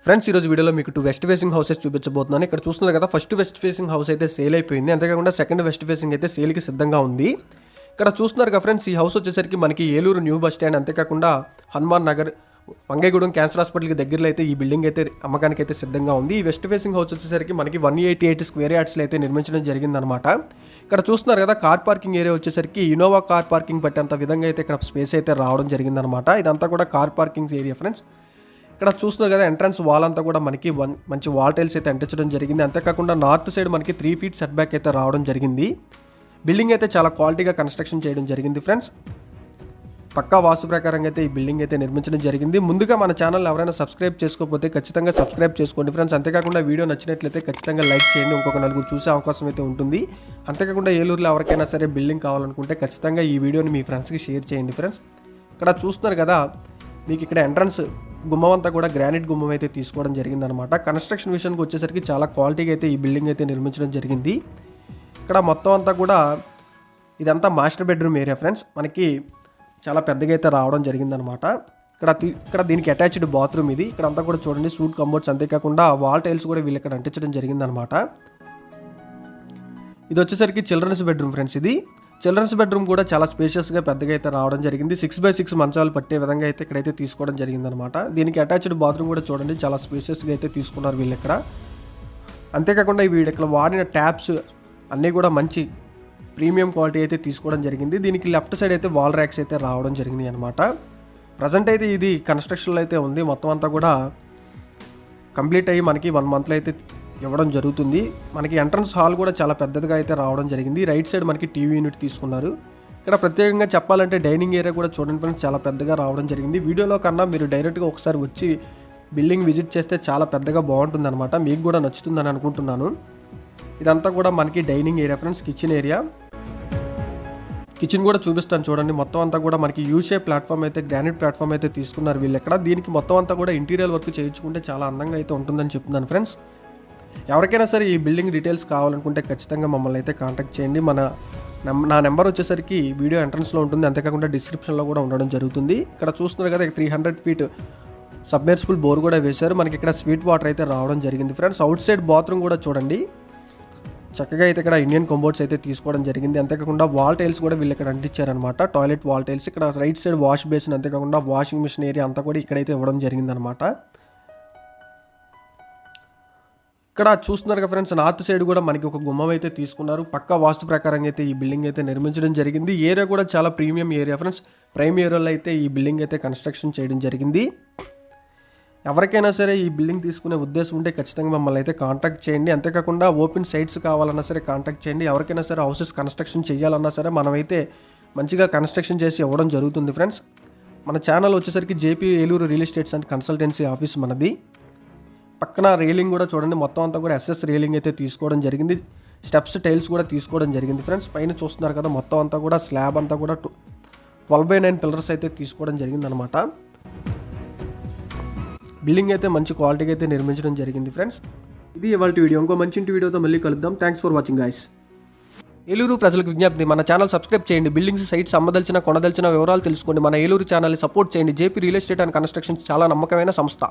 Friends ఈరోజు వీడియోలో మీకు 2 వెస్ట్ ఫేసింగ్ హౌసెస్ చూపించబోతున్నాను. ఇక్కడ చూస్తున్నారు కదా, ఫస్ట్ వెస్ట్ ఫేసింగ్ హౌస్ అయితే సేల్ అయిపోయింది. అంతేకాకుండా సెకండ్ వెస్ట్ ఫేసింగ్ అయితే సేల్కి సిద్ధంగా ఉంది. ఇక్కడ చూస్తున్నారు కదా ఫ్రెండ్స్, ఈ హౌస్ వచ్చేసరికి మనకి ఏలూరు న్యూ బస్ స్టాండ్, అంతేకాకుండా హనుమాన్ నగర్, వంగైగూడెం క్యాన్సర్ హాస్పిటల్కి దగ్గరలో అయితే ఈ బిల్డింగ్ అయితే అమ్మకానికి అయితే సిద్ధంగా ఉంది. ఈ వెస్ట్ ఫేసింగ్ హౌస్ వచ్చేసరికి మనకి 188 స్క్వేర్ యార్డ్స్లో అయితే నిర్మించడం జరిగిందనమాట. ఇక్కడ చూస్తున్నారు కదా, కార్ పార్కింగ్ ఏరియా వచ్చేసరికి ఇనోవా కార్ పార్కింగ్ పట్టేంత విధంగా అయితే ఇక్కడ స్పేస్ అయితే రావడం జరిగిందనమాట. ఇదంతా కూడా కార్ పార్కింగ్ ఏరియా ఫ్రెండ్స్. ఇక్కడ చూస్తున్నారు కదా, ఎంట్రన్స్ వాల్ అంతా కూడా మనకి మంచి వాల్ టైల్స్ అయితే అంటించడం జరిగింది. అంతేకాకుండా నార్త్ సైడ్ మనకి 3 ఫీట్ సెట్ బ్యాక్ అయితే రావడం జరిగింది. బిల్డింగ్ అయితే చాలా క్వాలిటీగా కన్స్ట్రక్షన్ చేయడం జరిగింది ఫ్రెండ్స్. పక్కా వాస్తు ప్రకారంగా అయితే ఈ బిల్డింగ్ అయితే నిర్మించడం జరిగింది. ముందుగా మన ఛానల్ ఎవరైనా సబ్స్క్రైబ్ చేసుకోకపోతే ఖచ్చితంగా సబ్స్క్రైబ్ చేసుకోండి ఫ్రెండ్స్. అంతేకాకుండా వీడియో నచ్చినట్లయితే ఖచ్చితంగా లైక్ చేయండి, ఇంకొక నలుగురు చూసే అవకాశం అయితే ఉంటుంది. అంతేకాకుండా ఏలూరులో ఎవరికైనా సరే బిల్డింగ్ కావాలనుకుంటే ఖచ్చితంగా ఈ వీడియోని మీ ఫ్రెండ్స్కి షేర్ చేయండి ఫ్రెండ్స్. ఇక్కడ చూస్తున్నారు కదా, మీకు ఇక్కడ ఎంట్రన్స్ గుమ్మం అంతా కూడా గ్రానైట్ గుమ్మం అయితే తీసుకోవడం జరిగిందనమాట. కన్స్ట్రక్షన్ విషయానికి వచ్చేసరికి చాలా క్వాలిటీగా అయితే ఈ బిల్డింగ్ అయితే నిర్మించడం జరిగింది. ఇక్కడ మొత్తం అంతా కూడా ఇదంతా మాస్టర్ బెడ్రూమ్ ఏరియా ఫ్రెండ్స్. మనకి చాలా పెద్దగా అయితే రావడం జరిగిందనమాట. ఇక్కడ దీనికి అటాచ్డ్ బాత్రూమ్ ఇది. ఇక్కడ అంతా కూడా చూడండి, సూట్ కంబోర్డ్స్, అంతేకాకుండా వాల్ టైల్స్ కూడా వీళ్ళు ఇక్కడ అంటించడం జరిగిందనమాట. ఇది వచ్చేసరికి చిల్డ్రన్స్ బెడ్రూమ్ ఫ్రెండ్స్. ఇది చిల్డ్రన్స్ బెడ్రూమ్ కూడా చాలా స్పేషియస్గా పెద్దగా అయితే రావడం జరిగింది. 6x6 మంచాలు పట్టే విధంగా అయితే ఇక్కడైతే తీసుకోవడం జరిగిందనమాట. దీనికి అటాచ్డ్ బాత్రూమ్ కూడా చూడండి, చాలా స్పేషియస్గా అయితే తీసుకున్నారు వీళ్ళు ఇక్కడ. అంతేకాకుండా వీళ్ళు ఇక్కడ వాడిన ట్యాప్స్ అన్నీ కూడా మంచి ప్రీమియం క్వాలిటీ అయితే తీసుకోవడం జరిగింది. దీనికి లెఫ్ట్ సైడ్ అయితే వాల్ ర్యాక్స్ అయితే రావడం జరిగింది అనమాట. ప్రజెంట్ అయితే ఇది కన్స్ట్రక్షన్లో అయితే ఉంది. మొత్తం అంతా కూడా కంప్లీట్ అయ్యి మనకి 1 మంత్లో అయితే ఇవ్వడం జరుగుతుంది. మనకి ఎంట్రన్స్ హాల్ కూడా చాలా పెద్దదిగా అయితే రావడం జరిగింది. రైట్ సైడ్ మనకి టీవీ యూనిట్ తీసుకున్నారు. ఇక్కడ ప్రత్యేకంగా చెప్పాలంటే డైనింగ్ ఏరియా కూడా చూడండి ఫ్రెండ్స్, చాలా పెద్దగా రావడం జరిగింది. వీడియోలో కన్నా మీరు డైరెక్ట్గా ఒకసారి వచ్చి బిల్డింగ్ విజిట్ చేస్తే చాలా పెద్దగా బాగుంటుంది అనమాట. మీకు కూడా నచ్చుతుందని అనుకుంటున్నాను. ఇదంతా కూడా మనకి డైనింగ్ ఏరియా ఫ్రెండ్స్. కిచెన్ కూడా చూపిస్తాను చూడండి. మొత్తం అంతా కూడా మనకి యూ షేప్ ప్లాట్ఫామ్ అయితే, గ్రానైట్ ప్లాట్ఫామ్ అయితే తీసుకున్నారు వీళ్ళు ఇక్కడ. దీనికి మొత్తం అంతా కూడా ఇంటీరియర్ వర్క్ చేయించుకుంటే చాలా అందంగా అయితే ఉంటుందని చెప్తున్నాను ఫ్రెండ్స్. ఎవరికైనా సరే ఈ బిల్డింగ్ డీటెయిల్స్ కావాలనుకుంటే ఖచ్చితంగా మమ్మల్ని అయితే కాంటాక్ట్ చేయండి. నా నెంబర్ వచ్చేసరికి వీడియో ఎంట్రన్స్లో ఉంటుంది, అంతేకాకుండా డిస్క్రిప్షన్లో కూడా ఉండడం జరుగుతుంది. ఇక్కడ చూస్తున్నారు కదా, 300 ఫీట్ సబ్మెర్సిబుల్ బోర్ కూడా వేశారు. మనకి ఇక్కడ స్వీట్ వాటర్ అయితే రావడం జరిగింది ఫ్రెండ్స్. అవుట్ సైడ్ బాత్రూమ్ కూడా చూడండి, చక్కగా అయితే ఇక్కడ ఇండియన్ కంబోర్డ్స్ అయితే తీసుకోవడం జరిగింది. అంతేకాకుండా వాల్ టైల్స్ కూడా వీళ్ళు ఇక్కడ అంటించారనమాట. టాయిలెట్ వాల్ టైల్స్, ఇక్కడ రైట్ సైడ్ వాష్ బేసిన్, అంతేకాకుండా వాషింగ్ మిషన్ ఏరియా అంతా కూడా ఇక్కడైతే ఇవ్వడం జరిగిందనమాట. ఇక్కడ చూస్తున్నారు కదా ఫ్రెండ్స్, నార్త్ సైడ్ కూడా మనకి ఒక గుమ్మం అయితే తీసుకున్నారు. పక్కా వాస్తు ప్రకారంగా అయితే ఈ బిల్డింగ్ అయితే నిర్మించడం జరిగింది. ఏరియా కూడా చాలా ప్రీమియం ఏరియా ఫ్రెండ్స్. ప్రైమ్ ఏరియాలో అయితే ఈ బిల్డింగ్ అయితే కన్స్ట్రక్షన్ చేయడం జరిగింది. ఎవరికైనా సరే ఈ బిల్డింగ్ తీసుకునే ఉద్దేశం ఉంటే ఖచ్చితంగా మమ్మల్ని అయితే కాంటాక్ట్ చేయండి. అంతేకాకుండా ఓపెన్ సైట్స్ కావాలన్నా సరే కాంటాక్ట్ చేయండి. ఎవరికైనా సరే హౌసెస్ కన్స్ట్రక్షన్ చేయాలన్నా సరే మనమైతే మంచిగా కన్స్ట్రక్షన్ చేసి ఇవ్వడం జరుగుతుంది ఫ్రెండ్స్. మన ఛానల్ వచ్చేసరికి JP Eluru real estates and consultancy office మనది. పక్కన రేలింగ్ కూడా చూడండి, మొత్తం అంతా కూడా ఎస్ఎస్ రేలింగ్ అయితే తీసుకోవడం జరిగింది. స్టెప్స్ టైల్స్ కూడా తీసుకోవడం జరిగింది ఫ్రెండ్స్. పైన చూస్తున్నారు కదా, మొత్తం అంతా కూడా స్లాబ్ అంతా కూడా 12x9 పిల్లర్స్ అయితే తీసుకోవడం జరిగింది అనమాట. బిల్డింగ్ అయితే మంచి క్వాలిటీగా అయితే నిర్మించడం జరిగింది ఫ్రెండ్స్. ఇది ఇవాల్టి వీడియో. ఇంకో మంచి వీడియోతో మళ్ళీ కలుద్దాం. Thanks for watching guys. Eluru ప్రజలకు విజ్ఞప్తి, మన ఛానల్ సబ్స్క్రైబ్ చేయండి. బిల్డింగ్స్, సైట్స్ అమ్మదలిచిన, కొనదలిచిన వివరాలు తెలుసుకోండి. మన ఏలూరు ఛానల్ని సపోర్ట్ చేయండి. JP real estate and constructions చాలా నమ్మకమైన సంస్థ.